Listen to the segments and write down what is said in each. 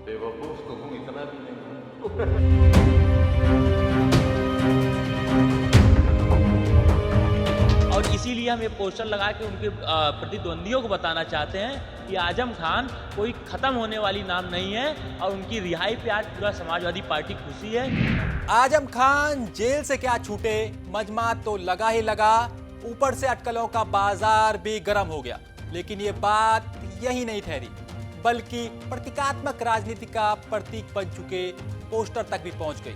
बेवकूफ तो हूँ, इतना भी नहीं हूँ। और इसीलिए हम ये पोस्टर लगा के उनके प्रतिद्वंदियों को बताना चाहते हैं कि आजम खान कोई खत्म होने वाली नाम नहीं है और उनकी रिहाई पे आज पूरा समाजवादी पार्टी खुशी है। आजम खान जेल से क्या छूटे, मजमा तो लगा ही लगा, ऊपर से अटकलों का बाजार भी गर्म हो गया। लेकिन ये बात यही नहीं ठहरी, बल्कि प्रतीकात्मक राजनीति का प्रतीक बन चुके पोस्टर तक भी पहुंच गई।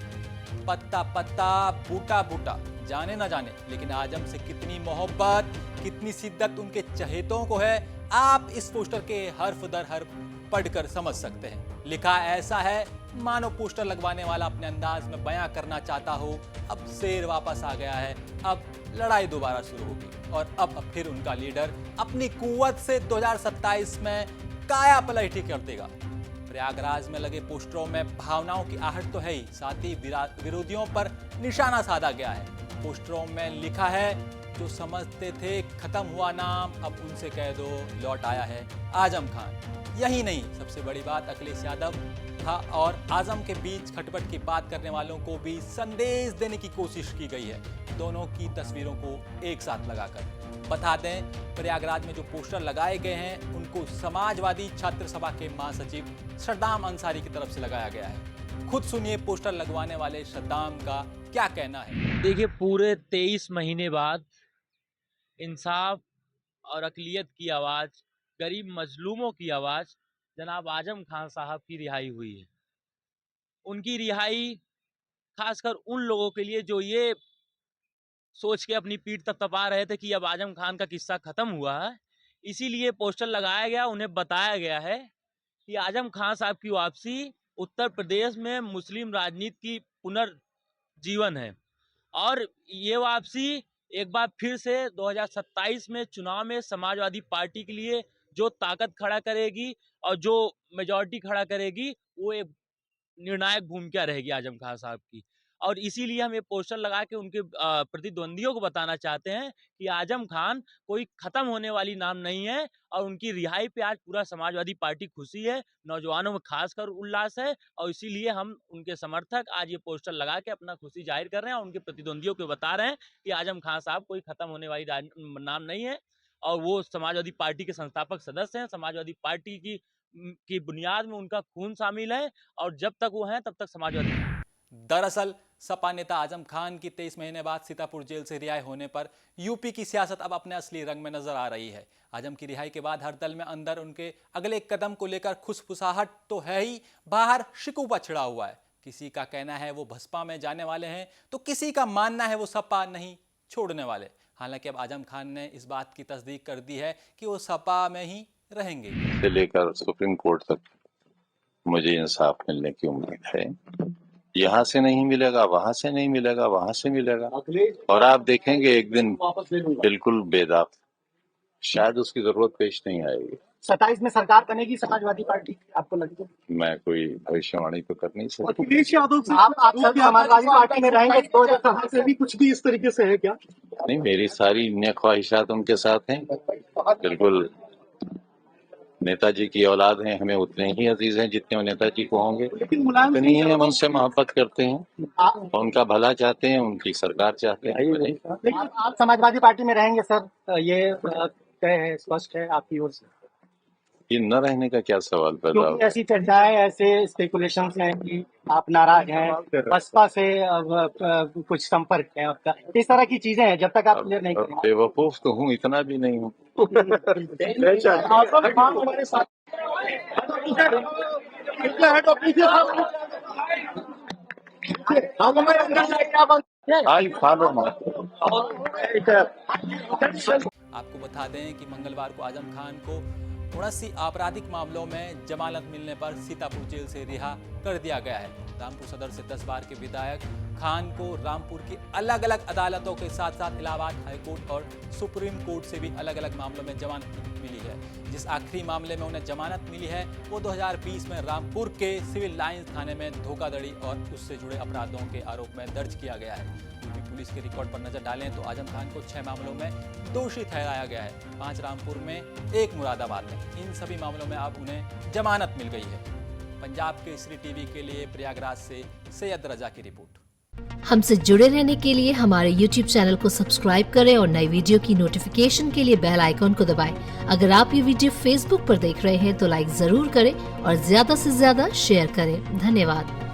पत्ता पत्ता, बूटा बूटा, जाने ना जाने, लेकिन आजम से कितनी मोहब्बत, कितनी शिद्दत उनके चहेतों को है, आप इस पोस्टर के हर्फ दर हर्फ पढ़कर समझ सकते हैं। लिखा ऐसा है, मानो पोस्टर लगवाने वाला अपने अंदाज में बयां करना चाहता हो, अब शेर वापस आ गया है, अब लड़ाई दोबारा शुरू होगी और अब फिर उनका लीडर अपनी कुव्वत से 2027 में काया पलटी कर देगा। प्रयागराज में लगे पोस्टरों में भावनाओं की आहट तो है ही, साथ ही विरोधियों पर निशाना साधा गया है। पोस्टरों में लिखा है, जो समझते थे खत्म हुआ नाम, अब उनसे कह दो लौट आया है आजम खान। यही नहीं, सबसे बड़ी बात अखिलेश यादव था और आजम के बीच खटपट की बात करने वालों को भी संदेश देने की कोशिश की गई है, दोनों की तस्वीरों को एक साथ लगाकर। बता दें, प्रयागराज में जो पोस्टर लगाए गए हैं उनको समाजवादी छात्र सभा के महासचिव सद्दाम अंसारी की तरफ से लगाया गया है। खुद सुनिए पोस्टर लगवाने वाले सद्दाम का क्या कहना है। देखिए, पूरे 23 महीने बाद इंसाफ और अक़लियत की आवाज़, गरीब मजलूमों की आवाज़ जनाब आजम खान साहब की रिहाई हुई है। उनकी रिहाई खासकर उन लोगों के लिए जो ये सोच के अपनी पीठ थपथपा रहे थे कि अब आजम खान का किस्सा खत्म हुआ है, इसीलिए पोस्टर लगाया गया, उन्हें बताया गया है कि आजम खान साहब की वापसी उत्तर प्रदेश में मुस्लिम राजनीति की पुनर्जीवन है और ये वापसी एक बार फिर से 2027 में चुनाव में समाजवादी पार्टी के लिए जो ताकत खड़ा करेगी और जो मेजॉरिटी खड़ा करेगी, वो एक निर्णायक भूमिका रहेगी आजम खान साहब की। और इसीलिए हम ये पोस्टर लगा के उनके प्रतिद्वंदियों को बताना चाहते हैं कि आजम खान कोई खत्म होने वाली नाम नहीं है और उनकी रिहाई पे आज पूरा समाजवादी पार्टी खुशी है, नौजवानों में खासकर उल्लास है और इसीलिए हम उनके समर्थक आज ये पोस्टर लगा के अपना खुशी जाहिर कर रहे हैं और उनके प्रतिद्वंदियों को बता रहे हैं कि आजम खान साहब कोई खत्म होने वाली नाम नहीं है और वो समाजवादी पार्टी के संस्थापक सदस्य हैं। समाजवादी पार्टी की बुनियाद में उनका खून शामिल है और जब तक वो हैं तब तक समाजवादी। दरअसल सपा नेता आजम खान की 23 महीने बाद सीतापुर जेल से रिहाई होने पर यूपी की सियासत अब अपने असली रंग में नजर आ रही है। आजम की रिहाई के बाद हर दल में अंदर उनके अगले कदम को लेकर खुशफुसाहट तो है ही, बाहर शिकूबा छिड़ा हुआ है। किसी का कहना है वो बसपा में जाने वाले हैं, तो किसी का मानना है वो सपा नहीं छोड़ने वाले। हालांकि अब आजम खान ने इस बात की तस्दीक कर दी है कि वो सपा में ही रहेंगे। से लेकर सुप्रीम कोर्ट तक मुझे इंसाफ मिलने की उम्मीद है। यहाँ से नहीं मिलेगा, वहां से नहीं मिलेगा, वहां से मिलेगा और आप देखेंगे एक दिन बिल्कुल बेदाग, शायद उसकी जरूरत पेश नहीं आएगी। 27 में सरकार बनेगी समाजवादी पार्टी, आपको लगता है? मैं कोई भविष्यवाणी तो कर नहीं सकता। अखिलेश यादव से आप समाजवादी पार्टी में रहेंगे तो कहां से भी कुछ भी इस तरीके से है क्या? नहीं, मेरी सारी न्य ख्वाहिशात उनके साथ हैं। बिल्कुल नेताजी की औलाद हैं, हमें उतने ही अजीज हैं जितने वो नेताजी को होंगे। उतनी ही हम उनसे मोहब्बत करते हैं, उनका भला चाहते हैं, उनकी सरकार चाहते हैं। लेकिन आप समाजवादी पार्टी में रहेंगे सर, ये तय है, स्पष्ट है आपकी ओर से? ये न रहने का क्या सवाल पैदा क्योंकि ऐसी चर्चाएं, ऐसे स्पेकुलेशंस हैं कि आप नाराज हैं, बसपा से कुछ संपर्क है आपका, इस तरह की चीजें हैं, जब तक आप क्लियर नहीं करेंगे। बेवकूफ तो हूँ, इतना भी नहीं हूँ। आई फॉलो आपको बता दें कि मंगलवार को आजम खान को थोड़ा सी आपराधिक मामलों में जमानत मिलने पर सीतापुर जेल से रिहा कर दिया गया है। रामपुर सदर से 10 बार के विधायक खान को रामपुर की अलग अलग अदालतों के साथ साथ इलाहाबाद हाईकोर्ट और सुप्रीम कोर्ट से भी अलग अलग मामलों में जमानत मिली है। जिस आखिरी मामले में उन्हें जमानत मिली है वो 2020 में रामपुर के सिविल लाइंस थाने में धोखाधड़ी और उससे जुड़े अपराधों के आरोप में दर्ज किया गया है। यूपी पुलिस के रिकॉर्ड पर नजर डालें तो आजम खान को 6 मामलों में दोषी ठहराया गया है, 5 रामपुर में, 1 मुरादाबाद में। इन सभी मामलों में अब उन्हें जमानत मिल गई है। पंजाब केसरी टीवी के लिए प्रयागराज से सैयद रजा की रिपोर्ट। हमसे जुड़े रहने के लिए हमारे YouTube चैनल को सब्सक्राइब करें और नई वीडियो की नोटिफिकेशन के लिए बेल आइकॉन को दबाएं। अगर आप ये वीडियो Facebook पर देख रहे हैं तो लाइक जरूर करें और ज्यादा से ज्यादा शेयर करें। धन्यवाद।